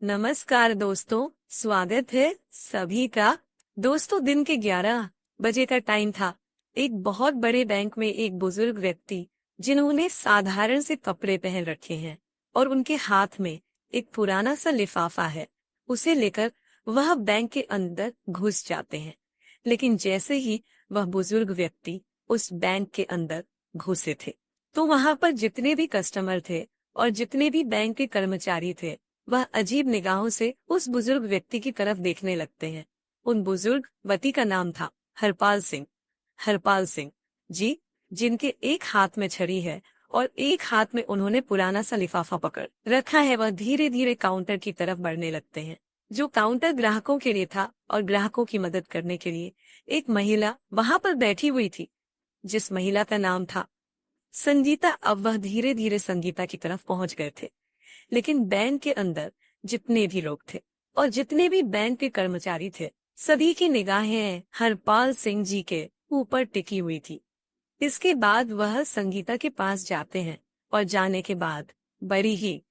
नमस्कार दोस्तों, स्वागत है सभी का। दोस्तों, दिन के 11 बजे का टाइम था। एक बहुत बड़े बैंक में एक बुजुर्ग व्यक्ति, जिन्होंने साधारण से कपड़े पहन रखे हैं और उनके हाथ में एक पुराना सा लिफाफा है, उसे लेकर वह बैंक के अंदर घुस जाते हैं। लेकिन जैसे ही वह बुजुर्ग व्यक्ति उस बैंक के अंदर घुसे थे, तो वहां पर जितने भी कस्टमर थे और जितने भी बैंक के कर्मचारी थे, वह अजीब निगाहों से उस बुजुर्ग व्यक्ति की तरफ देखने लगते हैं। उन बुजुर्ग व्यक्ति का नाम था हरपाल सिंह। हरपाल सिंह जी, जिनके एक हाथ में छड़ी है और एक हाथ में उन्होंने पुराना सा लिफाफा पकड़ रखा है, वह धीरे धीरे काउंटर की तरफ बढ़ने लगते हैं, जो काउंटर ग्राहकों के लिए था। और ग्राहकों की मदद करने के लिए एक महिला वहां पर बैठी हुई थी, जिस महिला का नाम था संगीता। अब वह धीरे धीरे संगीता की तरफ पहुंच गए थे। लेकिन बैंक के अंदर जितने भी लोग थे और जितने भी बैंक के कर्मचारी थे, सभी की निगाहें हरपाल सिंह जी के ऊपर टिकी हुई थी। इसके बाद वह संगीता के पास जाते हैं और जाने के बाद बड़ी ही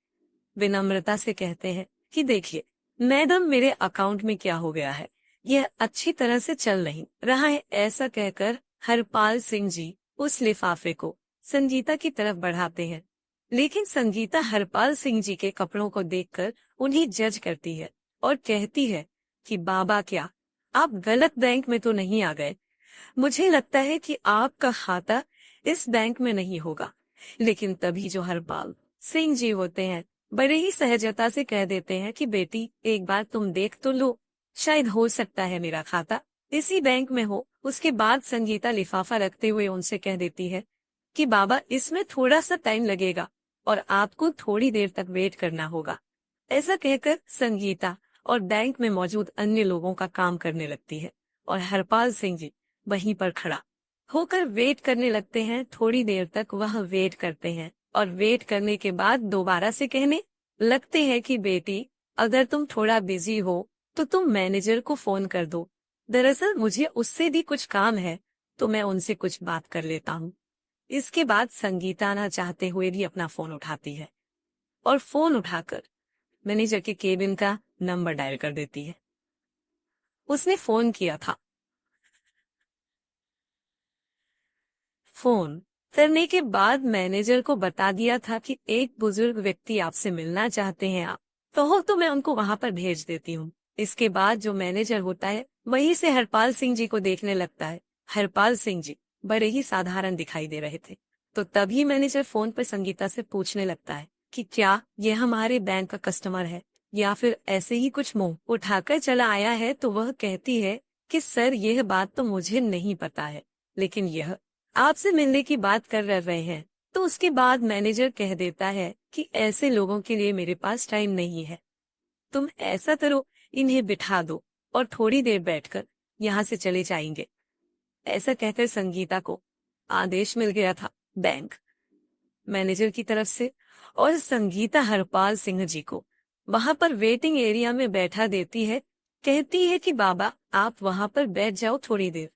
विनम्रता से कहते हैं कि देखिए मैडम, मेरे अकाउंट में क्या हो गया है, यह अच्छी तरह से चल नहीं रहा है। ऐसा कहकर हरपाल सिंह जी उस लिफाफे को संगीता की तरफ बढ़ाते हैं। लेकिन संगीता हरपाल सिंह जी के कपड़ों को देखकर उन्हें जज करती है और कहती है कि बाबा, क्या आप गलत बैंक में तो नहीं आ गए? मुझे लगता है कि आपका खाता इस बैंक में नहीं होगा। लेकिन तभी जो हरपाल सिंह जी होते हैं, बड़े ही सहजता से कह देते हैं कि बेटी, एक बार तुम देख तो लो, शायद हो सकता है मेरा खाता इसी बैंक में हो। उसके बाद संगीता लिफाफा रखते हुए उनसे कह देती है कि बाबा, इसमें थोड़ा सा टाइम लगेगा और आपको थोड़ी देर तक वेट करना होगा। ऐसा कहकर संगीता और बैंक में मौजूद अन्य लोगों का काम करने लगती है और हरपाल सिंह जी वहीं पर खड़ा होकर वेट करने लगते हैं। थोड़ी देर तक वह वेट करते हैं और वेट करने के बाद दोबारा से कहने लगते हैं कि बेटी, अगर तुम थोड़ा बिजी हो तो तुम मैनेजर को फोन कर दो। दरअसल मुझे उससे भी कुछ काम है, तो मैं उनसे कुछ बात कर लेता हूँ। इसके बाद संगीता ना चाहते हुए भी अपना फोन उठाती है और फोन उठाकर मैनेजर के केबिन का नंबर डायल कर देती है। उसने फोन किया था। फोन करने के बाद मैनेजर को बता दिया था कि एक बुजुर्ग व्यक्ति आपसे मिलना चाहते हैं, आप कहो तो मैं उनको वहां पर भेज देती हूँ। इसके बाद जो मैनेजर होता है वहीं से हरपाल सिंह जी को देखने लगता है। हरपाल सिंह जी बड़े ही साधारण दिखाई दे रहे थे। तो तभी मैनेजर फोन पर संगीता से पूछने लगता है कि क्या यह हमारे बैंक का कस्टमर है या फिर ऐसे ही कुछ मुंह उठाकर चला आया है। तो वह कहती है कि सर, यह बात तो मुझे नहीं पता है, लेकिन यह आपसे मिलने की बात कर रहे हैं। तो उसके बाद मैनेजर कह देता है कि ऐसे लोगों के लिए मेरे पास टाइम नहीं है। तुम ऐसा करो, इन्हें बिठा दो और थोड़ी देर बैठकर यहाँ से चले जाएंगे। ऐसा कहकर संगीता को आदेश मिल गया था बैंक मैनेजर की तरफ से, और संगीता हरपाल सिंह जी को वहां पर वेटिंग एरिया में बैठा देती है। कहती है कि बाबा, आप वहां पर बैठ जाओ थोड़ी देर,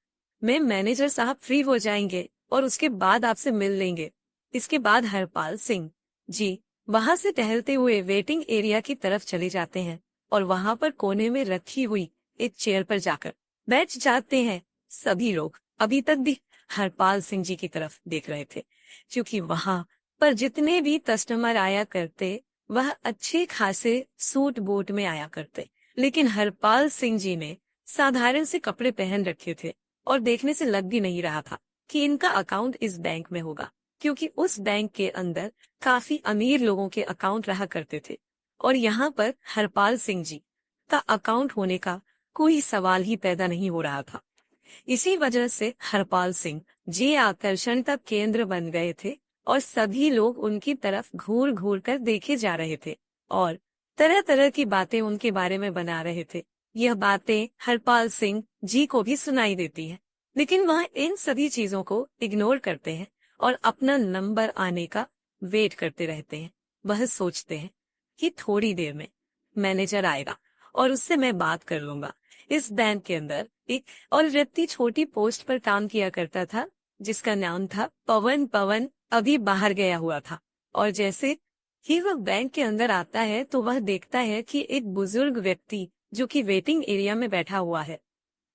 मैं मैनेजर साहब फ्री हो जाएंगे और उसके बाद आपसे मिल लेंगे। इसके बाद हरपाल सिंह जी वहां से टहलते हुए वेटिंग एरिया की तरफ चले जाते हैं और वहां पर कोने में रखी हुई एक चेयर पर जाकर बैठ जाते हैं। सभी लोग अभी तक भी हरपाल सिंह जी की तरफ देख रहे थे, क्योंकि वहां पर जितने भी कस्टमर आया करते वह अच्छे खासे सूट बूट में आया करते। लेकिन हरपाल सिंह जी ने साधारण से कपड़े पहन रखे थे और देखने से लग भी नहीं रहा था कि इनका अकाउंट इस बैंक में होगा, क्योंकि उस बैंक के अंदर काफी अमीर लोगों के अकाउंट रहा करते थे और यहाँ पर हरपाल सिंह जी का अकाउंट होने का कोई सवाल ही पैदा नहीं हो रहा था। इसी वजह से हरपाल सिंह जी आकर्षण का केंद्र बन गए थे और सभी लोग उनकी तरफ घूर घूर कर देखे जा रहे थे और तरह तरह की बातें उनके बारे में बना रहे थे। यह बातें हरपाल सिंह जी को भी सुनाई देती है, लेकिन वह इन सभी चीजों को इग्नोर करते हैं और अपना नंबर आने का वेट करते रहते हैं। वह सोचते हैं कि थोड़ी देर में मैनेजर आएगा और उससे मैं बात कर लूंगा। इस बैंक के अंदर एक और व्यक्ति छोटी पोस्ट पर काम किया करता था, जिसका नाम था पवन। पवन अभी बाहर गया हुआ था और जैसे ही वह बैंक के अंदर आता है तो वह देखता है कि एक बुजुर्ग व्यक्ति जो कि वेटिंग एरिया में बैठा हुआ है,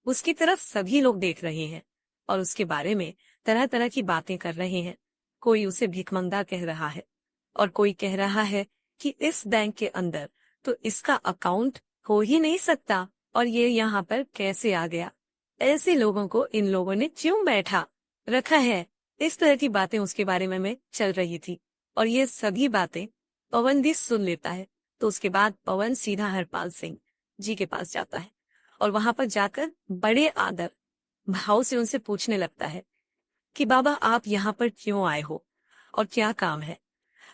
उसकी तरफ सभी लोग देख रहे हैं और उसके बारे में तरह तरह की बातें कर रहे हैं। कोई उसे भिखमंगा कह रहा है और कोई कह रहा है कि इस बैंक के अंदर तो इसका अकाउंट हो ही नहीं सकता और ये यहाँ पर कैसे आ गया, ऐसे लोगों को इन लोगों ने क्यों बैठा रखा है। इस तरह की बातें उसके बारे में चल रही थी और ये सभी बातें पवन भी सुन लेता है। तो उसके बाद पवन सीधा हरपाल सिंह जी के पास जाता है और वहां पर जाकर बड़े आदर भाव से उनसे पूछने लगता है कि बाबा आप यहाँ पर क्यों आए हो और क्या काम है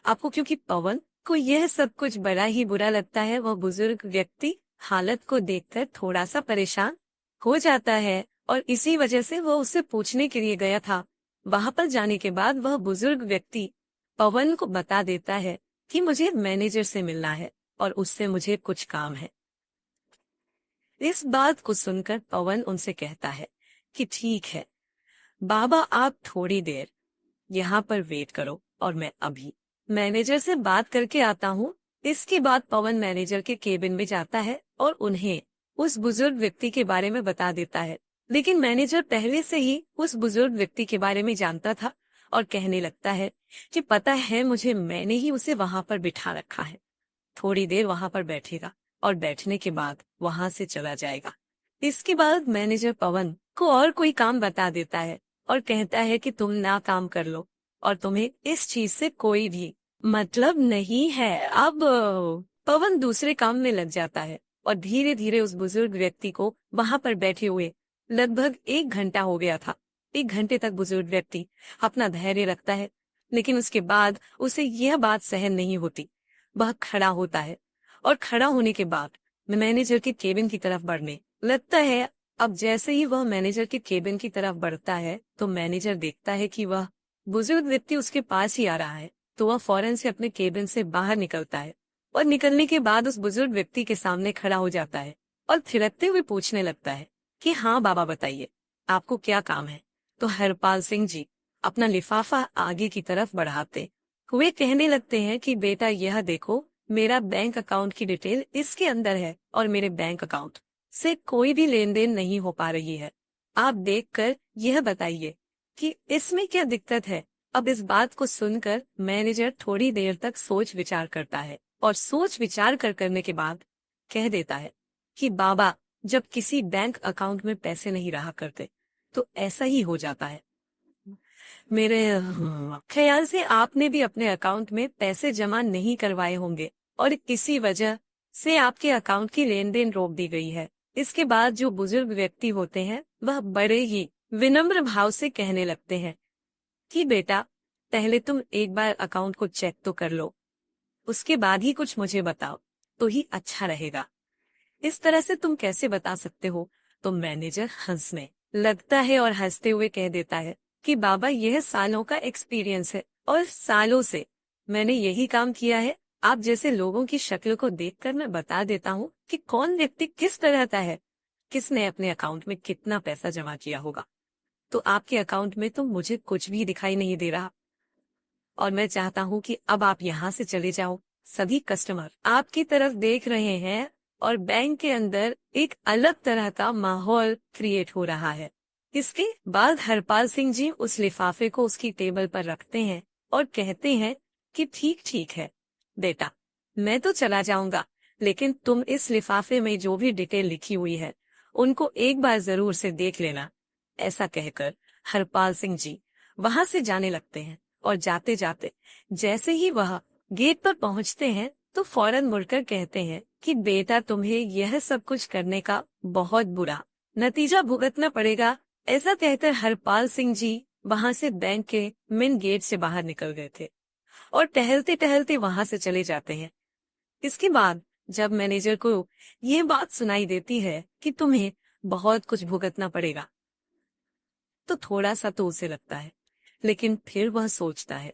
आपको। क्योंकि पवन को यह सब कुछ बड़ा ही बुरा लगता है। वह बुजुर्ग व्यक्ति हालत को देखकर थोड़ा सा परेशान हो जाता है और इसी वजह से वह उससे पूछने के लिए गया था। वहां पर जाने के बाद वह बुजुर्ग व्यक्ति पवन को बता देता है कि मुझे मैनेजर से मिलना है और उससे मुझे कुछ काम है। इस बात को सुनकर पवन उनसे कहता है कि ठीक है बाबा, आप थोड़ी देर यहाँ पर वेट करो और मैं अभी मैनेजर से बात करके आता हूँ। इसके बाद पवन मैनेजर के केबिन में जाता है और उन्हें उस बुजुर्ग व्यक्ति के बारे में बता देता है। लेकिन मैनेजर पहले से ही उस बुजुर्ग व्यक्ति के बारे में जानता था और कहने लगता है कि पता है मुझे, मैंने ही उसे वहां पर बिठा रखा है। थोड़ी देर वहां पर बैठेगा और बैठने के बाद वहां से चला जाएगा। इसके बाद मैनेजर पवन को और कोई काम बता देता है और कहता है कि तुम ना काम कर लो और तुम्हें इस चीज से कोई भी मतलब नहीं है। अब पवन दूसरे काम में लग जाता है और धीरे धीरे उस बुजुर्ग व्यक्ति को वहां पर बैठे हुए लगभग 1 घंटा हो गया था। 1 घंटे तक बुजुर्ग व्यक्ति अपना धैर्य रखता है, लेकिन उसके बाद उसे यह बात सहन नहीं होती। वह खड़ा होता है और खड़ा होने के बाद मैनेजर के केबिन की तरफ बढ़ने लगता है। अब जैसे ही वह मैनेजर के केबिन की तरफ बढ़ता है तो मैनेजर देखता है कि वह बुजुर्ग व्यक्ति उसके पास ही आ रहा है। तो वह फौरन से अपने केबिन से बाहर निकलता है और निकलने के बाद उस बुजुर्ग व्यक्ति के सामने खड़ा हो जाता है और थिरकते हुए पूछने लगता है कि हाँ बाबा बताइए, आपको क्या काम है। तो हरपाल सिंह जी अपना लिफाफा आगे की तरफ बढ़ाते हुए कहने लगते हैं कि बेटा यह देखो, मेरा बैंक अकाउंट की डिटेल इसके अंदर है और मेरे बैंक अकाउंट से कोई भी लेन देन नहीं हो पा रही है। आप देखकर यह बताइए कि इसमें क्या दिक्कत है। अब इस बात को सुनकर मैनेजर थोड़ी देर तक सोच विचार करता है और सोच विचार करने के बाद कह देता है कि बाबा, जब किसी बैंक अकाउंट में पैसे नहीं रहा करते तो ऐसा ही हो जाता है। मेरे ख्याल से आपने भी अपने अकाउंट में पैसे जमा नहीं करवाए होंगे और किसी वजह से आपके अकाउंट की लेन देन रोक दी गई है। इसके बाद जो बुजुर्ग व्यक्ति होते हैं वह बड़े ही विनम्र भाव से कहने लगते हैं कि बेटा, पहले तुम एक बार अकाउंट को चेक तो कर लो, उसके बाद ही कुछ मुझे बताओ तो ही अच्छा रहेगा। इस तरह से तुम कैसे बता सकते हो। तो मैनेजर हंसने लगता है और हंसते हुए कह देता है कि बाबा, यह सालों का एक्सपीरियंस है और सालों से मैंने यही काम किया है। आप जैसे लोगों की शक्ल को देखकर मैं बता देता हूँ कि कौन व्यक्ति किस तरह का है, किसने अपने अकाउंट में कितना पैसा जमा किया होगा। तो आपके अकाउंट में तो मुझे कुछ भी दिखाई नहीं दे रहा और मैं चाहता हूँ कि अब आप यहाँ से चले जाओ। सभी कस्टमर आपकी तरफ देख रहे हैं और बैंक के अंदर एक अलग तरह का माहौल क्रिएट हो रहा है। इसके बाद हरपाल सिंह जी उस लिफाफे को उसकी टेबल पर रखते हैं और कहते हैं कि ठीक है बेटा, मैं तो चला जाऊंगा, लेकिन तुम इस लिफाफे में जो भी डिटेल लिखी हुई है उनको एक बार जरूर से देख लेना। ऐसा कहकर हरपाल सिंह जी वहां से जाने लगते हैं और जाते जाते जैसे ही वह गेट पर पहुंचते हैं तो फौरन मुड़कर कहते हैं कि बेटा, तुम्हें यह सब कुछ करने का बहुत बुरा नतीजा भुगतना पड़ेगा। ऐसा कहकर हरपाल सिंह जी वहां से बैंक के मेन गेट से बाहर निकल गए थे और टहलते टहलते वहां से चले जाते हैं। इसके बाद जब मैनेजर को ये बात सुनाई देती है कि तुम्हें बहुत कुछ भुगतना पड़ेगा तो थोड़ा सा तो उसे लगता है, लेकिन फिर वह सोचता है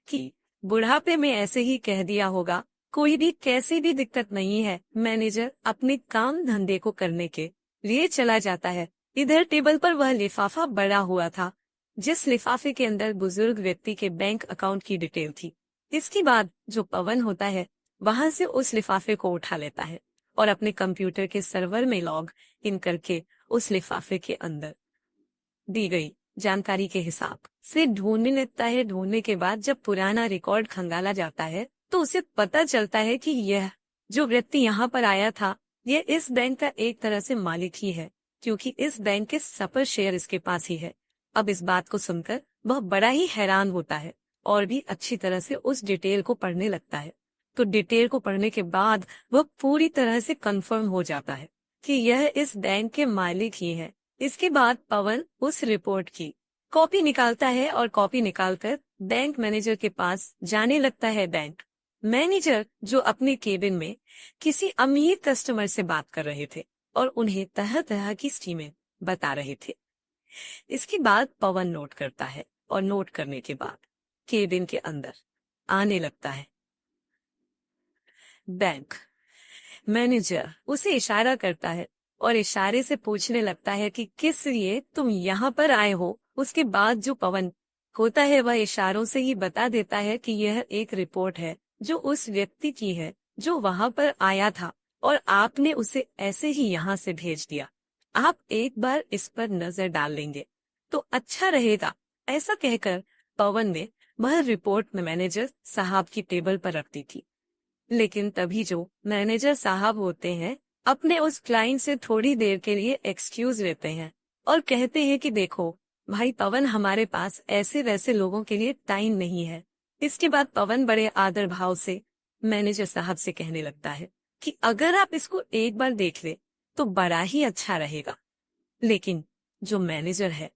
कि बुढ़ापे में ऐसे ही कह दिया होगा, कोई भी कैसी भी दिक्कत नहीं है। मैनेजर अपने काम धंधे को करने के लिए चला जाता है। इधर टेबल पर वह लिफाफा बड़ा हुआ था जिस लिफाफे के अंदर बुजुर्ग व्यक्ति के बैंक अकाउंट की डिटेल थी। इसके बाद जो पवन होता है वहां से उस लिफाफे को उठा लेता है और अपने कंप्यूटर के सर्वर में लॉग इन करके उस लिफाफे के अंदर दी गई जानकारी के हिसाब से ढूंढने लगता है। ढूंढने के बाद जब पुराना रिकॉर्ड खंगाला जाता है तो उसे पता चलता है कि यह जो व्यक्ति यहाँ पर आया था यह इस बैंक का एक तरह से मालिक ही है, क्योंकि इस बैंक के सब शेयर इसके पास ही है। अब इस बात को सुनकर वह बड़ा ही हैरान होता है और भी अच्छी तरह से उस डिटेल को पढ़ने लगता है। तो डिटेल को पढ़ने के बाद वह पूरी तरह से कंफर्म हो जाता है कि यह इस बैंक के मालिक ही है। इसके बाद पवन उस रिपोर्ट की कॉपी निकालता है और कॉपी निकालकर बैंक मैनेजर के पास जाने लगता है। बैंक मैनेजर जो अपने केबिन में किसी अमीर कस्टमर से बात कर रहे थे और उन्हें तरह तरह की स्कीमें बता रहे थे। इसके बाद पवन नोट करता है और नोट करने के बाद केबिन के अंदर आने लगता है। बैंक मैनेजर उसे इशारा करता है और इशारे से पूछने लगता है कि किस लिए तुम यहाँ पर आए हो। उसके बाद जो पवन होता है वह इशारों से ही बता देता है कि यह एक रिपोर्ट है जो उस व्यक्ति की है जो वहां पर आया था और आपने उसे ऐसे ही यहाँ से भेज दिया। आप एक बार इस पर नजर डाल लेंगे तो अच्छा रहेगा। ऐसा कहकर पवन ने वह रिपोर्ट में मैनेजर साहब की टेबल पर रख दी थी। लेकिन तभी जो मैनेजर साहब होते हैं अपने उस क्लाइंट से थोड़ी देर के लिए एक्सक्यूज लेते हैं और कहते हैं कि देखो भाई पवन, हमारे पास ऐसे वैसे लोगों के लिए टाइम नहीं है। इसके बाद पवन बड़े आदर भाव से मैनेजर साहब से कहने लगता है कि अगर आप इसको एक बार देख ले तो बड़ा ही अच्छा रहेगा। लेकिन जो मैनेजर है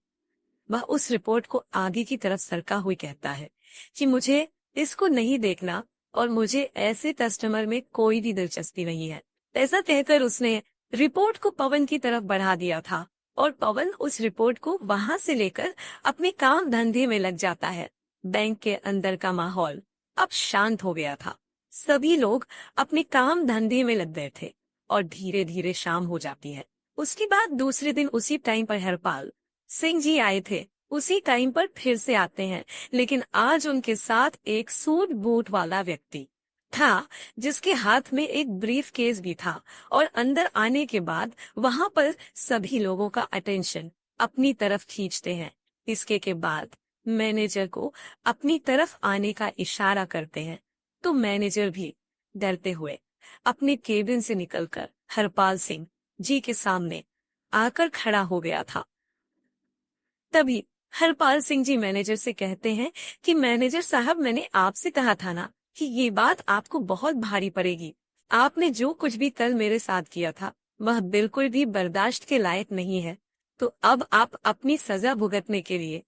वह उस रिपोर्ट को आगे की तरफ सरका हुई कहता है कि मुझे इसको नहीं देखना और मुझे ऐसे कस्टमर में कोई भी दिलचस्पी नहीं है। ऐसा कहकर उसने रिपोर्ट को पवन की तरफ बढ़ा दिया था और पवन उस रिपोर्ट को वहां से लेकर अपने काम धंधे में लग जाता है। बैंक के अंदर का माहौल अब शांत हो गया था। सभी लोग अपने काम धंधे में लग गए थे और धीरे धीरे शाम हो जाती है। उसके बाद दूसरे दिन उसी टाइम पर हरपाल सिंह जी आए थे। उसी टाइम पर फिर से आते हैं, लेकिन आज उनके साथ एक सूट बूट वाला व्यक्ति था जिसके हाथ में एक ब्रीफ केस भी था। और अंदर आने के बाद वहां पर सभी लोगों का अटेंशन अपनी तरफ खींचते हैं। इसके के बाद मैनेजर को अपनी तरफ आने का इशारा करते हैं तो मैनेजर भी डरते हुए अपने केबिन से निकलकर हरपाल सिंह जी के सामने आकर खड़ा हो गया था। तभी हरपाल सिंह जी मैनेजर से कहते हैं कि मैनेजर साहब, मैंने आपसे कहा था ना कि ये बात आपको बहुत भारी पड़ेगी। आपने जो कुछ भी कल मेरे साथ किया था वह बिल्कुल भी बर्दाश्त के लायक नहीं है। तो अब आप अपनी सजा भुगतने के लिए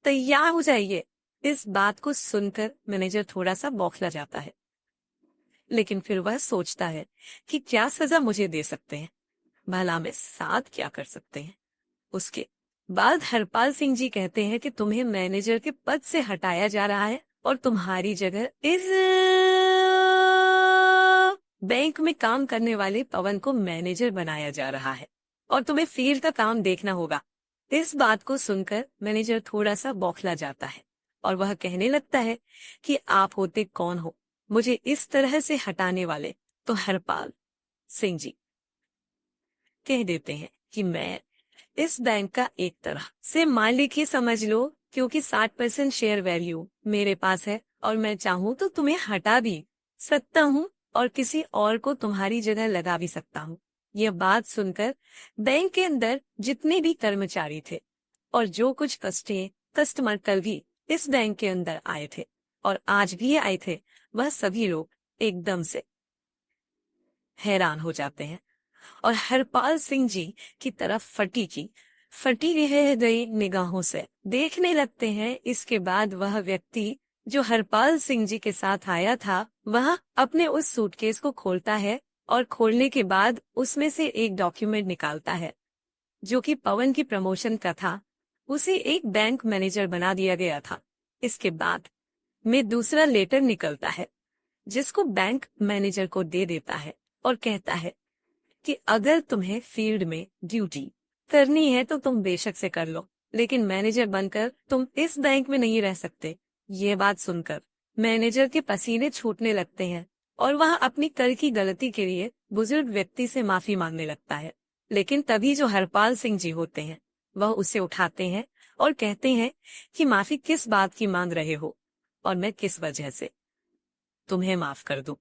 तैयार हो जाइए। इस बात को सुनकर मैनेजर थोड़ा सा बौखला जाता है, लेकिन फिर वह सोचता है कि क्या सजा मुझे दे सकते हैं, भला मैं साथ क्या कर सकते हैं। उसके बाद हरपाल सिंह जी कहते हैं कि तुम्हें मैनेजर के पद से हटाया जा रहा है और तुम्हारी जगह इस बैंक में काम करने वाले पवन को मैनेजर बनाया जा रहा है और तुम्हें फील्ड का काम देखना होगा। इस बात को सुनकर मैनेजर थोड़ा सा बौखला जाता है और वह कहने लगता है कि आप होते कौन हो मुझे इस तरह से हटाने वाले। तो हरपाल सिंह जी कह देते हैं कि मैं इस बैंक का एक तरह से मालिक ही समझ लो, क्योंकि 60% शेयर वैल्यू मेरे पास है और मैं चाहूँ तो तुम्हें हटा भी सकता हूँ और किसी और को तुम्हारी जगह लगा भी सकता हूँ। यह बात सुनकर बैंक के अंदर जितने भी कर्मचारी थे और जो कुछ कस्टमर कल भी इस बैंक के अंदर आए थे और आज भी आए थे, वह सभी लोग एकदम से हैरान हो जाते हैं और हरपाल सिंह जी की तरफ फटी रह गई निगाहों से देखने लगते हैं। इसके बाद वह व्यक्ति जो हरपाल सिंह जी के साथ आया था वह अपने उस सूटकेस को खोलता है और खोलने के बाद उसमें से एक डॉक्यूमेंट निकालता है जो कि पवन की प्रमोशन का था। उसे एक बैंक मैनेजर बना दिया गया था। इसके बाद में दूसरा लेटर निकलता है जिसको बैंक मैनेजर को दे देता है और कहता है कि अगर तुम्हें फील्ड में ड्यूटी करनी है तो तुम बेशक से कर लो, लेकिन मैनेजर बनकर तुम इस बैंक में नहीं रह सकते। ये बात सुनकर मैनेजर के पसीने छूटने लगते हैं और वह अपनी कल की गलती के लिए बुजुर्ग व्यक्ति से माफी मांगने लगता है। लेकिन तभी जो हरपाल सिंह जी होते हैं वह उसे उठाते हैं और कहते हैं कि माफी किस बात की मांग रहे हो और मैं किस वजह से तुम्हें माफ कर दूं।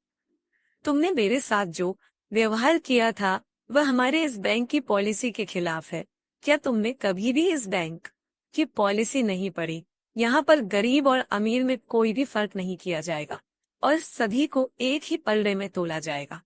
तुमने मेरे साथ जो व्यवहार किया था वह हमारे इस बैंक की पॉलिसी के खिलाफ है। क्या तुमने कभी भी इस बैंक की पॉलिसी नहीं पढ़ी? यहाँ पर गरीब और अमीर में कोई भी फर्क नहीं किया जाएगा और सभी को एक ही पलड़े में तोला जाएगा।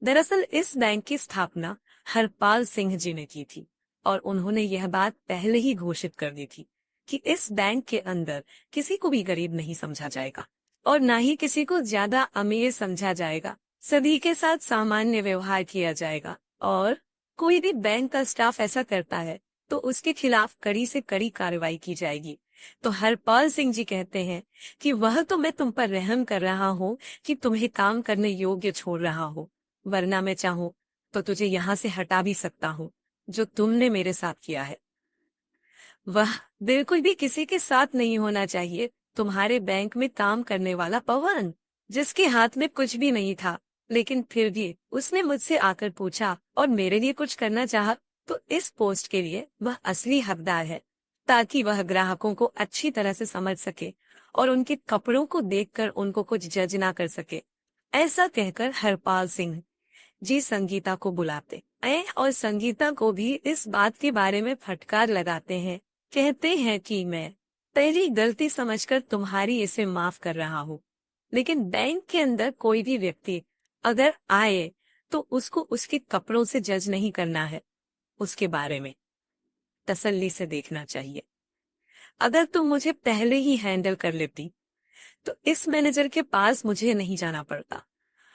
दरअसल इस बैंक की स्थापना हरपाल सिंह जी ने की थी और उन्होंने यह बात पहले ही घोषित कर दी थी कि इस बैंक के अंदर किसी को भी गरीब नहीं समझा जाएगा और न ही किसी को ज्यादा अमीर समझा जाएगा। सभी के साथ सामान्य व्यवहार किया जाएगा और कोई भी बैंक का स्टाफ ऐसा करता है तो उसके खिलाफ कड़ी से कड़ी कार्रवाई की जाएगी। तो हरपाल सिंह जी कहते हैं कि वह तो मैं तुम पर रहम कर रहा हूँ कि तुम्हें काम करने योग्य छोड़ रहा हूँ, वरना मैं चाहूँ तो तुझे यहाँ से हटा भी सकता हूँ। जो तुमने मेरे साथ किया है वह बिल्कुल भी किसी के साथ नहीं होना चाहिए। तुम्हारे बैंक में काम करने वाला पवन, जिसके हाथ में कुछ भी नहीं था, लेकिन फिर भी उसने मुझसे आकर पूछा और मेरे लिए कुछ करना चाहा, तो इस पोस्ट के लिए वह असली हकदार है, ताकि वह ग्राहकों को अच्छी तरह से समझ सके और उनके कपड़ों को देखकर उनको कुछ जज ना कर सके। ऐसा कहकर हरपाल सिंह जी संगीता को बुलाते हैं और संगीता को भी इस बात के बारे में फटकार लगाते हैं। कहते हैं कि मैं तेरी गलती समझकर तुम्हारी इसे माफ कर रहा हूँ, लेकिन बैंक के अंदर कोई भी व्यक्ति अगर आए तो उसको उसके कपड़ों से जज नहीं करना है, उसके बारे में तसल्ली से देखना चाहिए। अगर तुम मुझे पहले ही हैंडल कर लेती तो इस मैनेजर के पास मुझे नहीं जाना पड़ता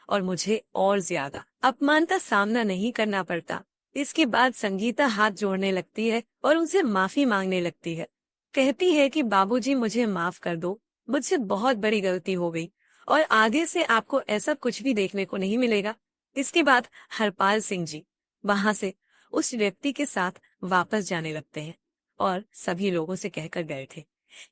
और मुझे और ज्यादा अपमान का सामना नहीं करना पड़ता। इसके बाद संगीता हाथ जोड़ने लगती है और उनसे माफी मांगने लगती है। कहती है कि बाबूजी मुझे माफ कर दो, मुझसे बहुत बड़ी गलती हो गई और आगे से आपको ऐसा कुछ भी देखने को नहीं मिलेगा। इसके बाद हरपाल सिंह जी वहां से उस व्यक्ति के साथ वापस जाने लगते हैं और सभी लोगों से कहकर गए थे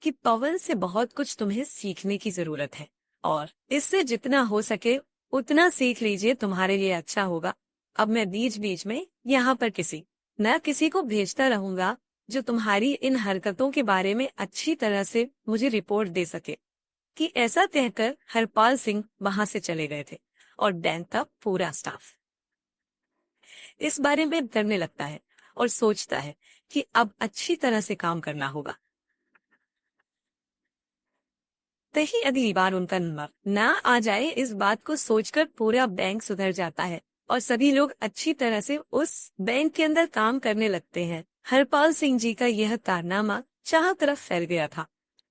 कि पवन से बहुत कुछ तुम्हें सीखने की जरूरत है और इससे जितना हो सके उतना सीख लीजिए, तुम्हारे लिए अच्छा होगा। अब मैं बीच बीच में यहाँ पर किसी को भेजता रहूंगा जो तुम्हारी इन हरकतों के बारे में अच्छी तरह से मुझे रिपोर्ट दे सके। कि ऐसा कहकर हरपाल सिंह वहां से चले गए थे और बैंक का पूरा स्टाफ इस बारे में करने लगता है और सोचता है कि अब अच्छी तरह से काम करना होगा। कहीं अगली बार उनका नंबर ना आ जाए, इस बात को सोचकर पूरा बैंक सुधर जाता है और सभी लोग अच्छी तरह से उस बैंक के अंदर काम करने लगते हैं। हरपाल सिंह जी का यह कारनामा चारों तरफ फैल गया था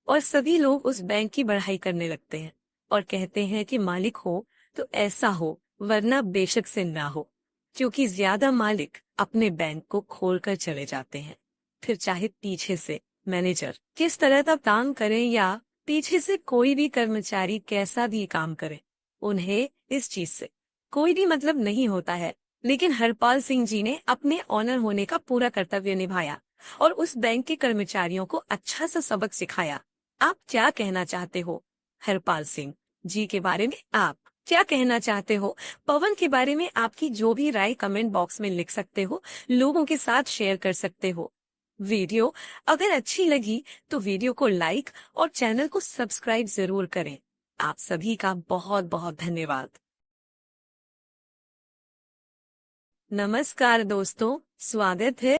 और सभी लोग उस बैंक की बढ़ाई करने लगते हैं और कहते हैं कि मालिक हो तो ऐसा हो, वरना बेशक से ना हो, क्योंकि ज्यादा मालिक अपने बैंक को खोलकर चले जाते हैं। फिर चाहे पीछे से मैनेजर किस तरह का काम करें या पीछे से कोई भी कर्मचारी कैसा भी काम करे, उन्हें इस चीज से कोई भी मतलब नहीं होता है। लेकिन हरपाल सिंह जी ने अपने ऑनर होने का पूरा कर्तव्य निभाया और उस बैंक के कर्मचारियों को अच्छा सा सबक सिखाया। आप क्या कहना चाहते हो हरपाल सिंह जी के बारे में? आप क्या कहना चाहते हो पवन के बारे में? आपकी जो भी राय कमेंट बॉक्स में लिख सकते हो, लोगों के साथ शेयर कर सकते हो। वीडियो अगर अच्छी लगी तो वीडियो को लाइक और चैनल को सब्सक्राइब जरूर करें। आप सभी का बहुत बहुत धन्यवाद। नमस्कार दोस्तों, स्वागत है